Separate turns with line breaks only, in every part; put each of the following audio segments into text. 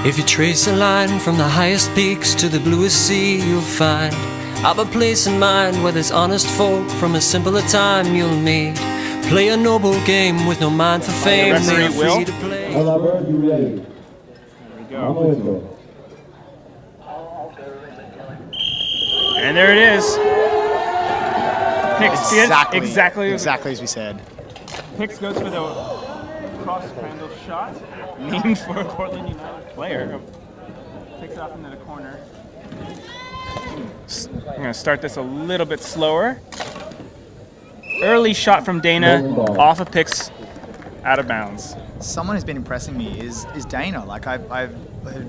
If you trace a line from the highest peaks to the bluest sea, you'll find I've a place in mind where there's honest folk from a simpler time you'll meet. Play a noble game with no mind for fame. They are free to play.
Outlawz, you ready?
There we go. And there it is. Picks exactly
as we said.
Picks goes for the cross handle shot, named for a Portland United player. Picks it off into the corner. I'm going to start this a little bit slower. Early shot from Dana, off of Picks, out of bounds.
Someone who's been impressing me is Dana. Like I've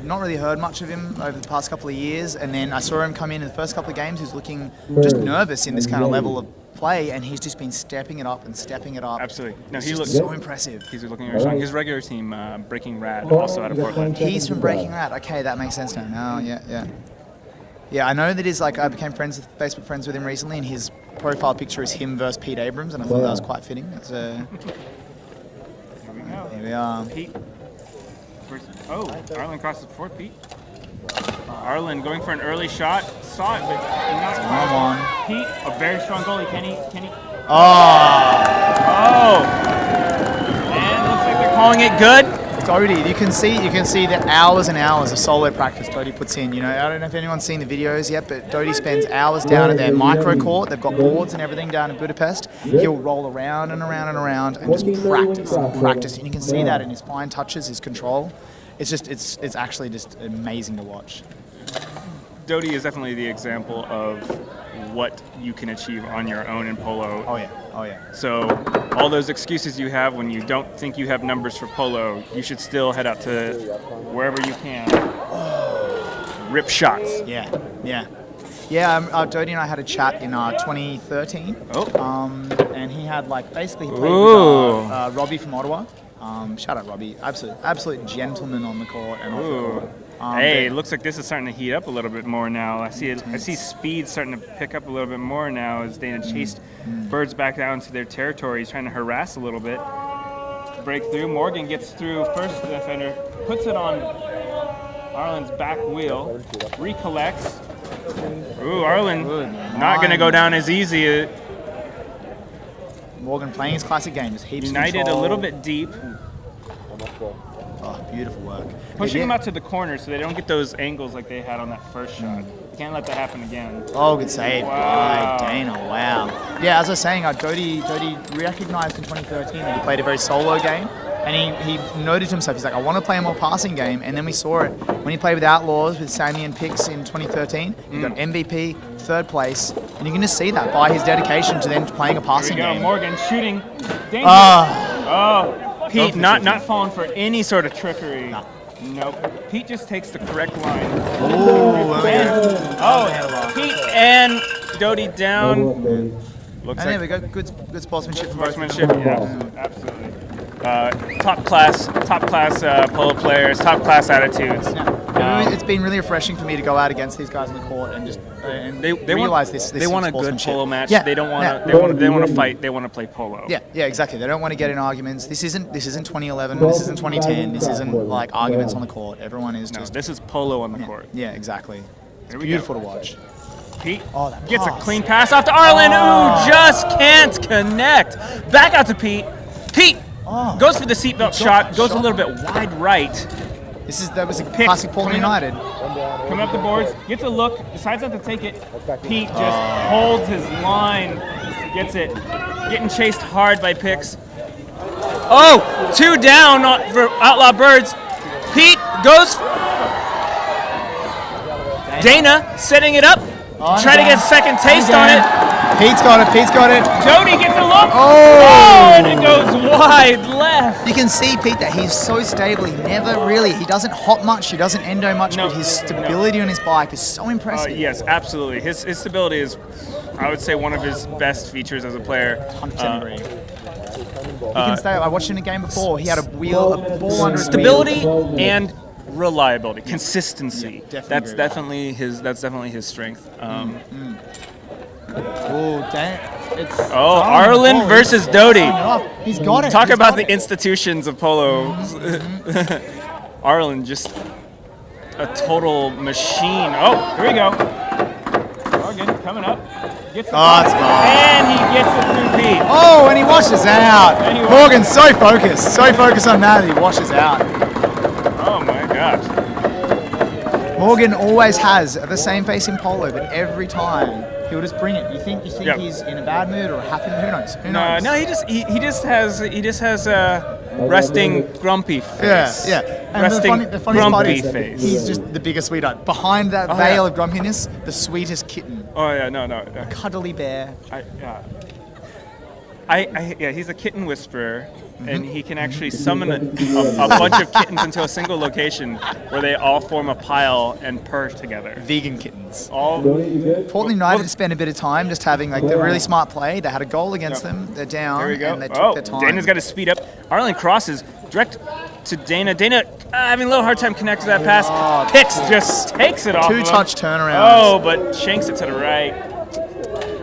not really heard much of him over the past couple of years, and then I saw him come in the first couple of games. He was looking just nervous in this kind of level of play, and he's just been stepping it up and stepping it up.
Absolutely. No,
he looks so impressive.
He's looking very strong. His regular team, Breaking Rad, also out of Portland.
He's from Breaking Rad. Okay, that makes sense now. Yeah, I know that I became Facebook friends with him recently, and his profile picture is him versus Pete Abrams, and I thought that was quite fitting.
Here we are. Pete. Arlen crosses before Pete. Arlen going for an early shot. Saw it, but not
on.
Pete, a very strong goalie. Can he?
Oh!
And looks like they're calling it good.
Doty, you can see the hours and hours of solo practice Doty puts in. You know, I don't know if anyone's seen the videos yet, but Doty spends hours down at their micro court. They've got boards and everything down in Budapest. He'll roll around and around and around and just practice and practice. And you can see that in his fine touches, his control. It's actually just amazing to watch.
Doty is definitely the example of what you can achieve on your own in Polo.
Oh yeah.
So all those excuses you have when you don't think you have numbers for Polo, you should still head out to wherever you can. Rip shots.
Yeah. Doty and I had a chat in 2013. And he had basically he played with Robbie from Ottawa. Shout out Robbie, absolute gentleman on the court and off the court.
Hey, it looks like this is starting to heat up a little bit more now. I see speed starting to pick up a little bit more now as Dana chased Birds back down to their territory. He's trying to harass a little bit. Break through. Morgan gets through first defender, puts it on Arlen's back wheel, recollects. Arlen not going to go down as easy.
Morgan playing his classic game, just heaps
United
control.
A little bit deep.
Oh, beautiful work.
Pushing them out to the corner so they don't get those angles like they had on that first shot. Can't let that happen again.
Oh, good save by Dana. Wow. Yeah, as I was saying, Doty recognized in 2013 that he played a very solo game, and he noted to himself, he's like, I want to play a more passing game, and then we saw it when he played with Outlawz with Sammy and Picks in 2013. He got MVP, third place, and you can just see that by his dedication to then playing a passing game.
Morgan shooting. Pete not falling for any sort of trickery.
No.
Nope. Pete just takes the correct line. Pete and Doty down.
Looks like there we go. Good sportsmanship from both.
Yeah, absolutely. Top class Polo players, top class attitudes.
It's been really refreshing for me to go out against these guys on the court and just they realize this.
They want a good polo match.
Yeah.
They don't want They want to fight. They want to play polo.
Yeah, exactly. They don't want to get in arguments. This isn't 2011. This isn't 2010. This isn't like arguments on the court. Everyone is just.
This is polo on the court.
Yeah, exactly. It's beautiful to watch.
Pete gets a clean pass off to Arlen, who just can't connect. Back out to Pete. Pete goes for the seatbelt shot. Goes a little bit wide right.
That was a classic Portland United.
Coming up the boards, gets a look, decides not to take it. Pete just holds his line, gets it. Getting chased hard by Picks. 2 down for Outlaw Birds. Pete goes. Dana setting it up, trying to get a second taste on it.
Pete's got it.
Doty gets a look. And it goes wide left.
You can see, Pete, that he's so stable. He doesn't hop much, he doesn't endo much, but his stability on his bike is so impressive.
Yes, absolutely. His stability is, I would say, one of his best features as a player.
100% agree. He can stay. I watched him in a game before. He had a ball under his
stability and reliability, consistency.
Yeah,
that's definitely his strength. Arlen versus Doty.
He's got it.
Talk about the institutions of polo. Arlen just a total machine. Oh, here we go. Morgan coming up. Gets the
Oh, it's gone.
and he gets it through Pete.
Oh, and he washes out.
And he washes
Morgan's so focused on that he washes out.
Oh my gosh.
Morgan always has the same face in Polo, but every time he'll just bring it. You think
Yep.
he's in a bad mood or a happy mood? Who knows? Who
No,
knows?
no, he just has a resting grumpy face.
Yeah. And
Resting
the funniest part
grumpy
is
face.
he's just the biggest sweetheart. Behind that
Oh,
veil
yeah.
of grumpiness, the sweetest kitten.
Oh yeah, no.
Cuddly bear.
Yeah, he's a kitten whisperer, and he can actually summon a bunch of kittens into a single location where they all form a pile and purr together.
Vegan kittens.
All
Portland United spent a bit of time just having like the really smart play. They had a goal against them. They're down.
there we go.
And they took their time.
Dana's got to speed up. Arlen crosses direct to Dana. Dana having a little hard time connecting to that pass. Picks just takes it off. of him.
Two-touch turnaround.
Oh, but shanks it to the right.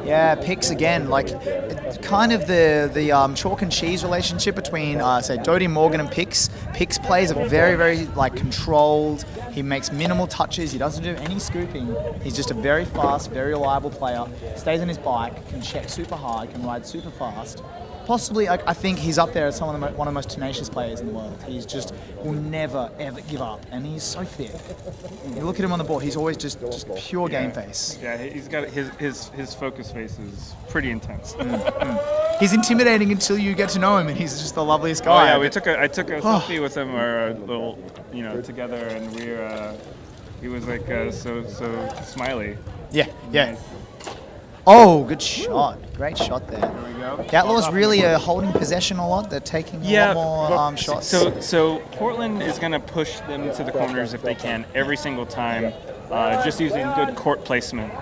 Yeah, picks again, like it's kind of the chalk and cheese relationship between say Doty, Morgan, and Pix. Pix plays a very, very like controlled. He makes minimal touches. He doesn't do any scooping. He's just a very fast, very reliable player. Stays on his bike, can check super hard, can ride super fast. Possibly, I think he's up there as one of the most tenacious players in the world. He's just will never ever give up, and he's so fit. You look at him on the board; he's always just pure game face.
Yeah, he's got his focus face is pretty intense.
He's intimidating until you get to know him, and he's just the loveliest
Oh
guy.
yeah, I took a selfie with him, or a little, together, and he was like so smiley.
Yeah. Oh, good shot. Great shot there.
There we go.
The Outlawz really are holding possession a lot. They're taking a lot more shots.
So Portland is going to push them to the corners if they can every single time, just using good court placement,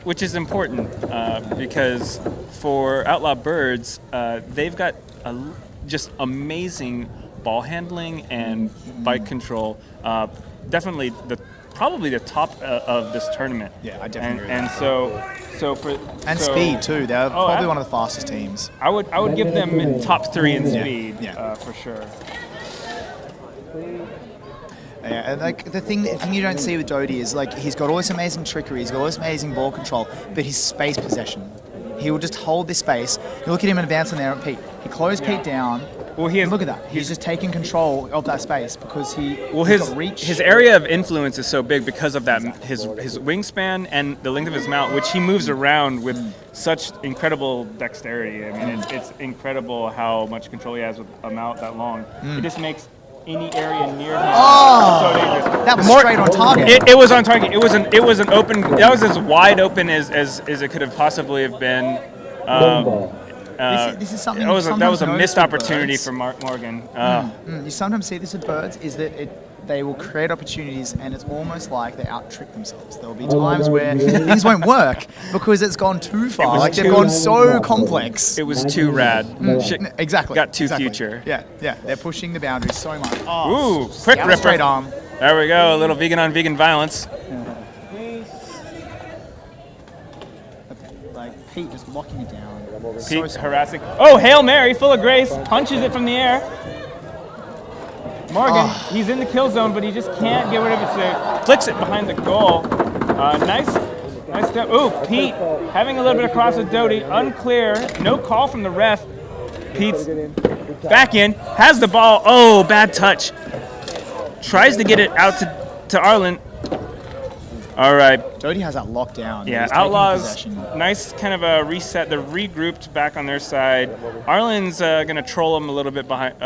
which is important because for Outlaw Birds, they've got just amazing ball handling and bike control. Definitely probably the top of this tournament.
Yeah, I definitely agree.
And
Speed too. They're probably one of the fastest teams.
I would give them top 3 in speed,
Yeah.
for sure.
Yeah, and like the thing you don't see with Doty is like he's got all this amazing trickery, he's got all this amazing ball control, but his space possession. He will just hold this space. You look at him in advance on there at Pete. He closed Pete down.
Well,
Look at that. He's just taking control of that space because he's got reach.
his area of influence is so big because of that his wingspan and the length of his mount, which he moves around with such incredible dexterity. I mean, it's incredible how much control he has with a mount that long. It just makes any area near him so dangerous.
That was straight on target.
It was on target. It was an open. That was as wide open as it could have possibly have been.
This is something
that was
sometimes
a missed
notice with
opportunity
birds.
for Morgan.
You sometimes see this with birds is that they will create opportunities and it's almost like they out-trick themselves. There will be times where things won't work because it's gone too far. Like they've gone so complex.
It was too rad.
Exactly.
Got too
exactly.
future.
Yeah. They're pushing the boundaries so much.
Ooh, quick
That was
ripper.
straight arm.
There we go. A little vegan on vegan violence.
Like Pete just locking it down.
Pete harassing. Oh, Hail Mary, full of grace. Punches it from the air. Morgan, he's in the kill zone, but he just can't get rid of it. So flicks it behind the goal. Nice step. Ooh, Pete having a little bit of cross with Doty. Unclear. No call from the ref. Pete's back in. Has the ball. Oh, bad touch. Tries to get it out to Arlen. All right.
Doty has that locked down.
Yeah,
He's taking
Outlaws,
possession.
nice kind of a reset. They're regrouped back on their side. Arlen's going to troll them a little bit behind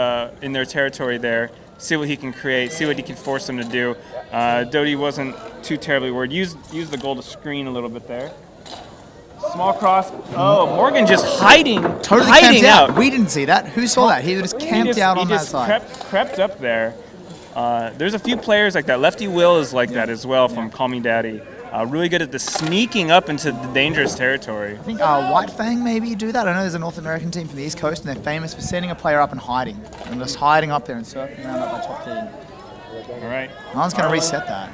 in their territory there, see what he can create, see what he can force them to do. Doty wasn't too terribly worried. Use the goal to screen a little bit there. Small cross. Oh, Morgan just hiding
Camped
out.
out. We didn't see that. Who saw that? He just camped out on that side.
Crept up there. There's a few players like that. Lefty Will is like that as well from Call Me Daddy. Really good at the sneaking up into the dangerous territory.
I think White Fang maybe do that. I know there's a North American team from the East Coast, and they're famous for setting a player up and hiding. And just hiding up there and circling around up by top team.
All right.
Arlen's going to reset that.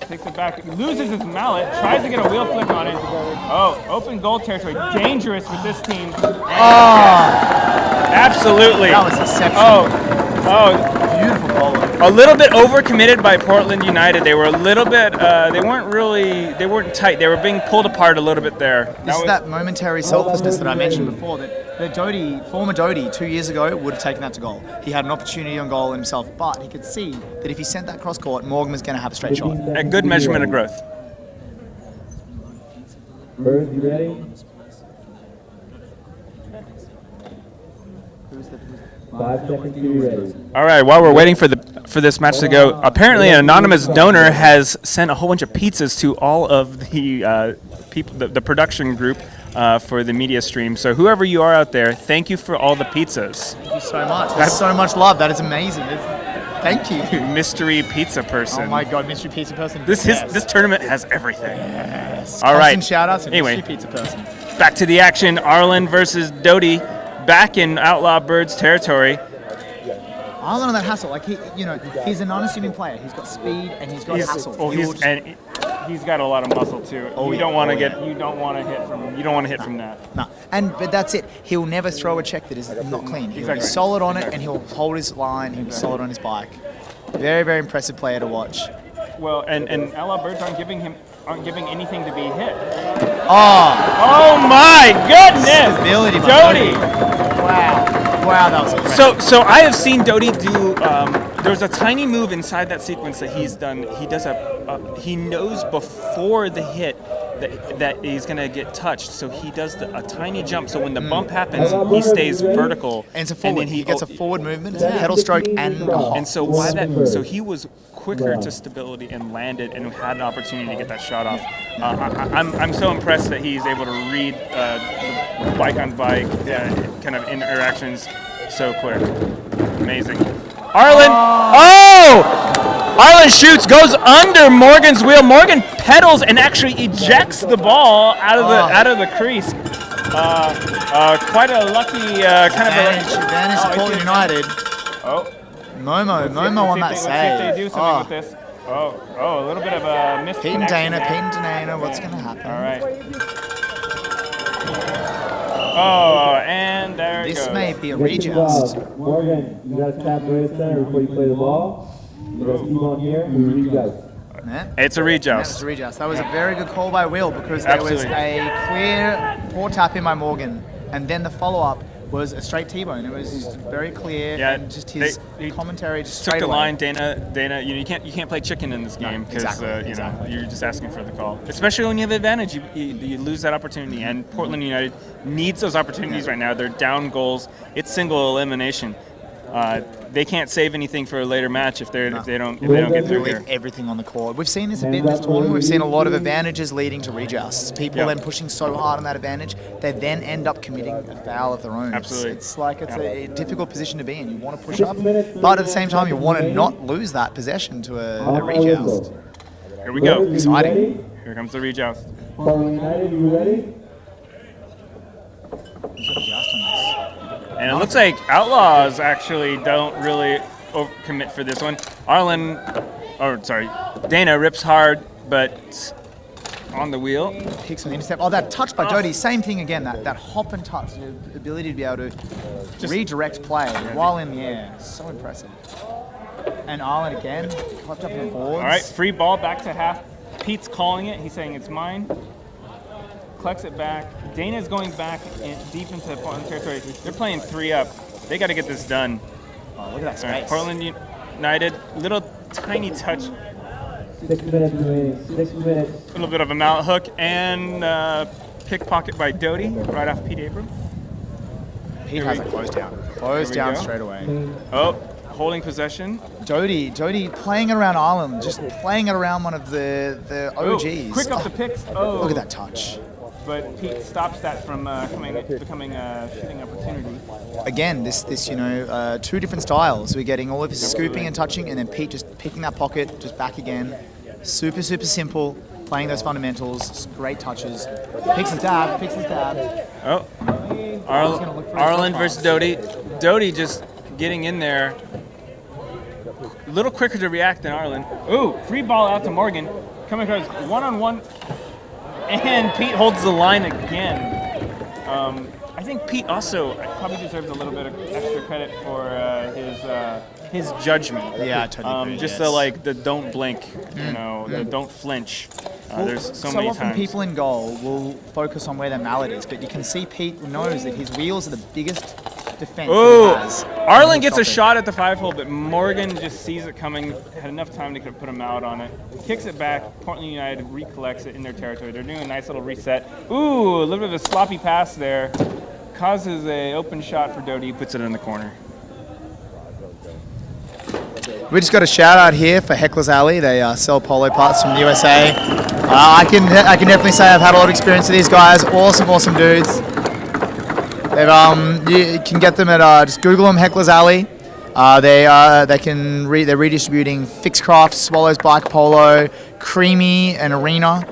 Takes it back. Loses his mallet. Tries to get a wheel flick on it. Oh, open goal territory. Dangerous with this team.
Oh!
Absolutely.
That was exceptional.
Oh,
Beautiful Polo.
a little bit overcommitted by Portland United. They were a little bit, they weren't tight. They were being pulled apart a little bit there.
This is that momentary selflessness that I mentioned before, that Doty, former Doty, 2 years ago, would have taken that to goal. He had an opportunity on goal himself, but he could see that if he sent that cross court, Morgan was going to have a straight shot.
A good measurement of growth.
Birds, you ready? 5 seconds to be ready.
All right, while we're waiting for this match to go, apparently an anonymous donor has sent a whole bunch of pizzas to all of the people, the production group for the media stream. So whoever you are out there, thank you for all the pizzas.
Thank you so much. That's so much love. That is amazing. Thank you.
Mystery pizza person.
Oh my God, mystery pizza person.
This tournament has everything.
Yes.
All right.
Constant shout outs and
Anyway.
mystery pizza person.
Back to the action. Arlen versus Doty, back in Outlaw Birds territory.
Arlen on that hustle, like he's an unassuming player. He's got speed and he's got hustle.
Oh, he's got a lot of muscle too. You don't want to hit from that.
No, but that's it. He'll never throw a check that is not clean. He'll be
Exactly.
solid on it, and he'll hold his line. He'll be solid on his bike. Very, very impressive player to watch.
Well, and Outlaw Birds aren't giving anything to be hit.
Oh,
Oh my goodness!
ability, by
Doty!
Wow, that was incredible.
So I have seen Doty do. There's a tiny move inside that sequence that he's done. He does he knows before the hit that he's gonna get touched. So he does a tiny jump. So when the bump happens, he stays vertical.
And it's a forward.
then
He gets a forward movement. It's a pedal stroke and a hop.
And so so he was quicker to stability and landed and had an opportunity to get that shot off. I'm so impressed that he's able to read the bike on bike kind of interactions so quick. Amazing. Arlen, Arlen shoots, goes under Morgan's wheel. Morgan pedals and actually ejects the ball out of the crease. Quite a lucky kind
Advantage to Polo United.
Oh.
Momo on that
Let's see if they do
save.
something with this. Oh, a little bit of a missed
Pete and
connection
Dana,
there.
what's going to happen?
All right. Oh, and there it
This
goes.
may be a
Take the
readjust.
ball. Morgan, you gotta tap right center before you play the ball. You gotta keep on here and readjust.
Yeah.
It's a
That
readjust.
was a readjust. That was a very good call by Will because there was
Absolutely.
a clear poor tap in by Morgan, and then the follow-up was a straight T-bone. It was just very clear,
Yeah,
and just his
he
commentary just
Took
straight
the
away.
line, Dana. You can't play chicken in this game because
exactly.
you're just asking for the call. Especially when you have advantage, you lose that opportunity. And Portland United needs those opportunities right now. They're down goals. It's single elimination. They can't save anything for a later match if they don't get through here.
With everything on the court. We've seen this a bit this tournament. We've seen a lot of advantages leading to readjusts. People then pushing so hard on that advantage, they then end up committing a foul of their own.
Absolutely.
It's a difficult position to be in. You want to push up, but at the same time, you want to not lose that possession to a rejoust.
Here we go.
Exciting.
Here comes the rejoust.
Polo United, you ready?
And it looks like Outlawz actually don't really commit for this one. Dana rips hard, but on the wheel.
Picks on the intercept. Oh, that touch by Doty, same thing again. That hop and touch, the ability to be able to redirect play while in the air. So impressive. And Arlen again, popped up on the boards.
All right, free ball back to half. Pete's calling it. He's saying it's mine. Collects it back. Dana's going back deep into Portland territory. They're playing 3 up. They got to get this done.
Oh, look at that
All
space.
right, Portland United, little tiny touch,
6 minutes remaining. 6 minutes.
a little bit of a mallet hook and pickpocket by Doty right off Pete Abram.
Pete has it closed down. Closed
Here we
down
go.
straight away.
Oh, holding possession.
Doty playing it around Arlen, just playing it around one of the
Oh,
OGs.
quick up the picks. Oh,
Look at that touch.
But Pete stops that from becoming a shooting opportunity.
Again, this 2 different styles. We're getting all of his scooping and touching, and then Pete just picking that pocket, just back again. Super simple. Playing those fundamentals, great touches. Picks his dab.
Oh,
gonna look for his
Arlen
profile.
versus Doty. Doty just getting in there. A little quicker to react than Arlen. Ooh, free ball out to Morgan. Coming across one-on-one. And Pete holds the line again. I think Pete also probably deserves a little bit of extra credit for his judgment.
Yeah, I totally agree.
Just
yes.
the don't blink, the don't flinch. There's so many
often
times.
people in goal will focus on where their mallet is, but you can see Pete knows that his wheels are the biggest defense
Ooh,
he has.
Arlen gets a shot at the 5-hole, but Morgan just sees it coming, had enough time to put him out on it. Kicks it back, Portland United recollects it in their territory. They're doing a nice little reset. Ooh, a little bit of a sloppy pass there. Causes a open shot for Doty, puts it in the corner.
We just got a shout out here for Heckler's Alley. They sell polo parts from the USA. I can definitely say I've had a lot of experience with these guys. Awesome dudes. You can get them at just Google them, Heckler's Alley. They're redistributing Fixcraft, Swallows Bike Polo, Creamy, and Arena.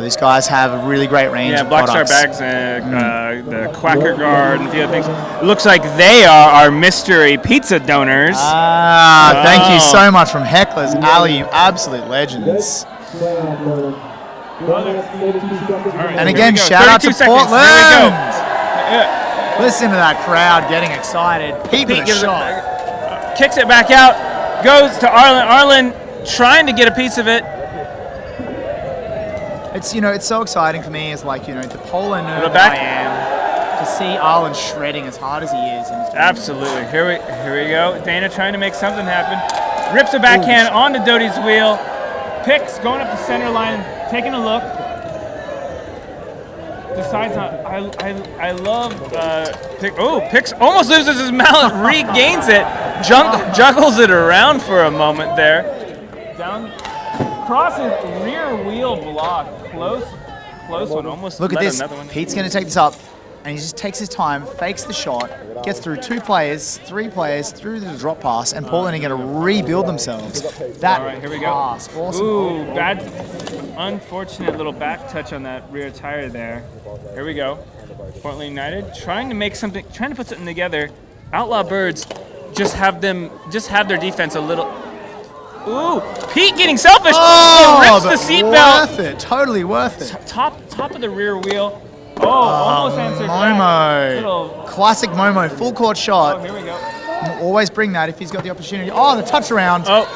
These guys have a really great range of
Black
products.
Star bags and the Quacker Guard and a few other things. It looks like they are our mystery pizza donors.
Thank you so much from Heckler's Alley, you absolute legends. And again, shout out to
32 seconds.
Portland.
There we go.
Listen to that crowd getting excited. Pete with a
gives
shot.
Kicks it back out, goes to Arlen. Arlen trying to get a piece of it.
It's so exciting for me as the polo nerd that
back.
I am to see Arlen shredding as hard as he is.
Absolutely. Here we go. Dana trying to make something happen. Rips a backhand onto Doty's wheel. Picks going up the center line, taking a look. Decides not. I love Picks almost loses his mallet, regains it, juggles it around for a moment there. Down, crosses rear wheel block, close one. Almost
Look at
let
this.
another one.
Pete's going to take this up, and he just takes his time, fakes the shot, gets through 2 players, 3 players, through the drop pass, and Portland are going to rebuild themselves. That
All right, here we go.
pass, awesome.
Ooh, bad, unfortunate little back touch on that rear tire there. Here we go. Portland United trying to put something together. Outlaw Birds just have their defense a little. Ooh, Pete getting selfish. Rips the seatbelt.
Worth it, totally worth it.
Top of the rear wheel. Almost answered
Momo.
back. Little.
Classic Momo, full court shot.
Here we go.
Always bring that if he's got the opportunity. The touch around.
Oh,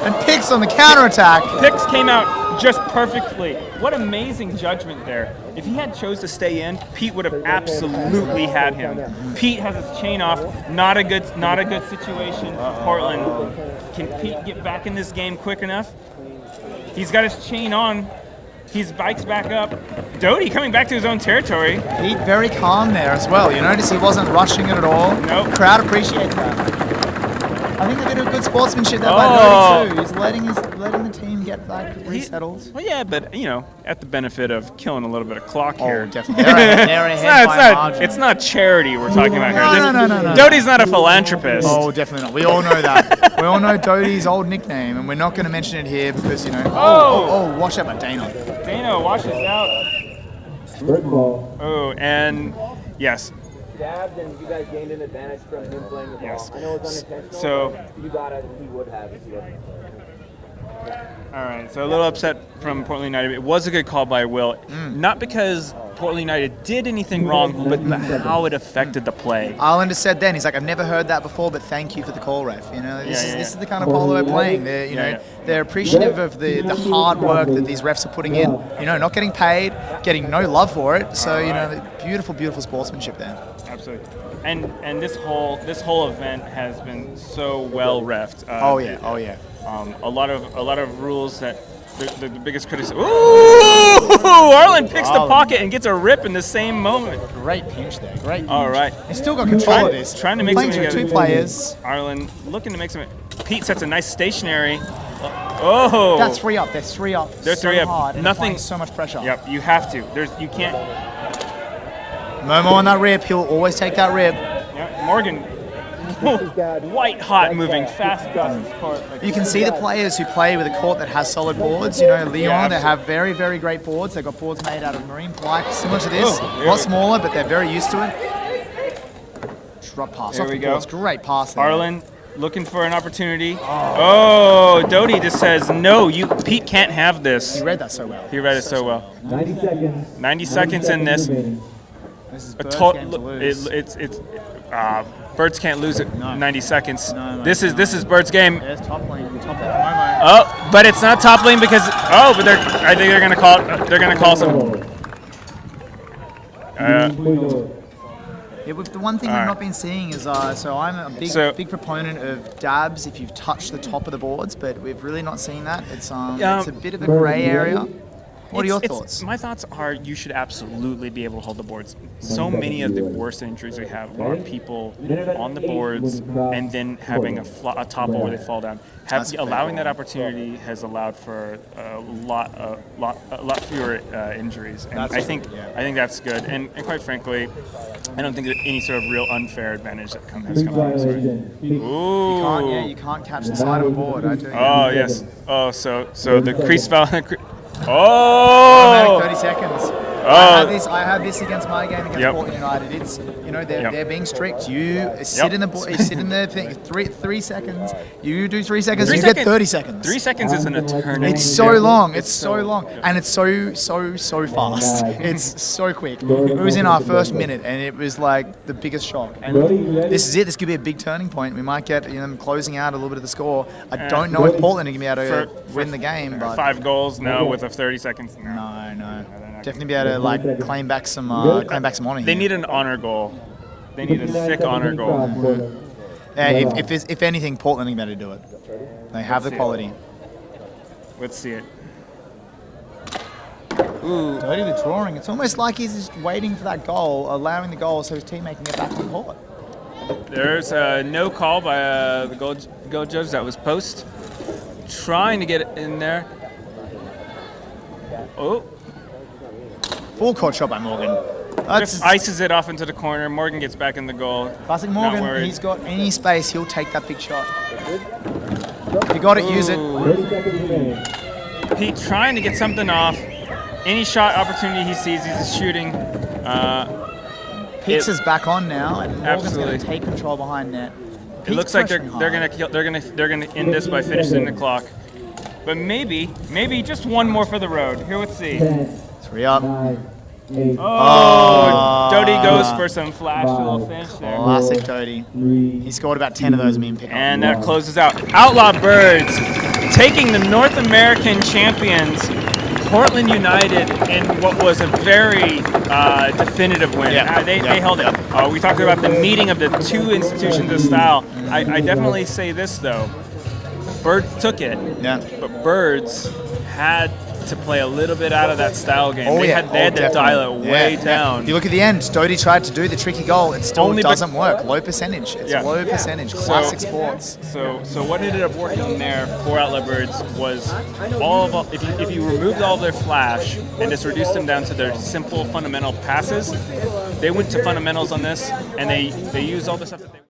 And Picks on the counterattack.
Picks came out just perfectly. What amazing judgment there. If he had chose to stay in, Pete would have absolutely had him. Pete has his chain off. Not a good situation for Portland. Can Pete get back in this game quick enough? He's got his chain on. His bike's back up. Doty coming back to his own territory.
Pete very calm there as well. You notice he wasn't rushing it at all.
Nope.
The crowd appreciates that. I think they're going to do good sportsmanship there by Doty too. He's letting the team get back resettled.
Well, yeah, but at the benefit of killing a little bit of clock here.
Definitely. They're ahead by a margin.
It's not charity we're talking about here.
No.
Doty's not a philanthropist.
Oh, definitely not. We all know that. We all know Doty's old nickname, and we're not going to mention it here because, watch out by Dana.
Dana washes out. Oh, and yes.
Dabbed and you guys gained an advantage from him playing the ball.
Yes.
I know it's unintentional.
So
you got it. He would have if he wasn't.
All right, so a little upset from Portland United. It was a good call by Will, not because Portland United did anything wrong, but how it affected the play.
Arlen just said then, he's like, I've never heard that before, but thank you for the call, ref. This is the kind of polo we're playing. They're appreciative of the hard work that these refs are putting in. Not getting paid, getting no love for it. So beautiful sportsmanship there.
Absolutely. And this whole event has been so well reffed.
Oh yeah.
A lot of rules that the biggest criticism. Ooh! Arlen picks the pocket and gets a rip in the same moment.
Great pinch there. Great pinch.
All right.
He's still got control of this.
Trying to make
playing
something
through
together.
2 players.
Arlen looking to make something. Pete sets a nice stationary. Oh!
That's 3 up. They're 3 up.
They're 3 up.
Hard, and
Nothing.
so much pressure.
Yep. You have to. You can't.
Momo on that rip. He'll always take that rip.
Yeah, Morgan. White hot, moving fast across the court.
You can see the players who play with a court that has solid boards. Leon,
Yeah,
they have very, very great boards. They've got boards made out of marine ply, similar to this. A lot smaller, but they're very used to it. Drop pass
There
off
we
the
go.
boards. Great pass there.
Arlen looking for an opportunity. Oh, Doty just says, no, Pete can't have this.
He read that so well.
He read it so well.
90 seconds.
90 seconds in this.
This is
a
Bird's
total.
game to lose.
Birds can't lose it.
No.
90 seconds.
No,
this is Bird's game.
There's top lane. Top lane. Momo.
Oh, but it's not top lane because but I think they're gonna call. They're gonna call some.
Yeah, but the one thing we've not been seeing is, so I'm a big proponent of dabs if you've touched the top of the boards, but we've really not seen that. It's a bit of a grey area. What are your thoughts?
My thoughts are you should absolutely be able to hold the boards. So many of the worst injuries we have are people on the boards and then having a topple where they fall down. Allowing that opportunity has allowed for a lot fewer injuries, and I think that's good. And quite frankly, I don't think there's any sort of real unfair advantage that has come from this. Ooh.
You can't catch the side of a board.
Oh yes. Oh, so the crease foul. Oh!
30 seconds.
Oh.
I had this against my game against Portland United. It's they're being strict. You sit in the you sit in the thing. 3 seconds. You do 3 seconds. You get 30 seconds.
3 seconds is an eternity.
It's so long. It's so long, and it's so fast. It's so quick. It was in our first minute, and it was like the biggest shock. And this is it. This could be a big turning point. We might get them closing out a little bit of the score. I don't know if Portland are going to be able to win the game. But
5 goals, no. With 30 seconds, no.
No. Definitely be able to claim back some honor.
They need an honor goal. They need a sick honor goal.
Yeah, if anything, Portland are going to do it. They have the quality.
Let's see it.
Ooh. Dirty the drawing. It's almost like he's just waiting for that goal, allowing the goal so his teammate can get back on court.
There's no call by the goal judge. That was post. Trying to get it in there. Oh.
Full court shot by Morgan.
Just ices it off into the corner. Morgan gets back in the goal.
Classic Morgan. He's got any space, he'll take that big shot. If you got it, use it.
Pete trying to get something off. Any shot opportunity he sees, he's just shooting.
Pitts is back on now, and Morgan's going to take control behind net.
It looks like they're gonna end this by finishing the clock. But maybe just one more for the road. Here, let's see.
3 up.
Doty goes for some flash little finish there.
Classic Doty. He scored about 10 of those mean pickups.
And that closes out. Outlaw Birds taking the North American champions, Portland United, in what was a very definitive win. They held it. We talked about the meeting of the two institutions of style. I definitely say this, though. Birds took it, but Birds had to play a little bit out of that style game. They had to dial it way down.
You look at the end, Doty tried to do the tricky goal. It still doesn't work. Low percentage. It's low percentage. Classic sports.
So what ended up working there for Outlaw Birds was if you removed all their flash and just reduced them down to their simple fundamental passes, they went to fundamentals on this, and they used all the stuff that they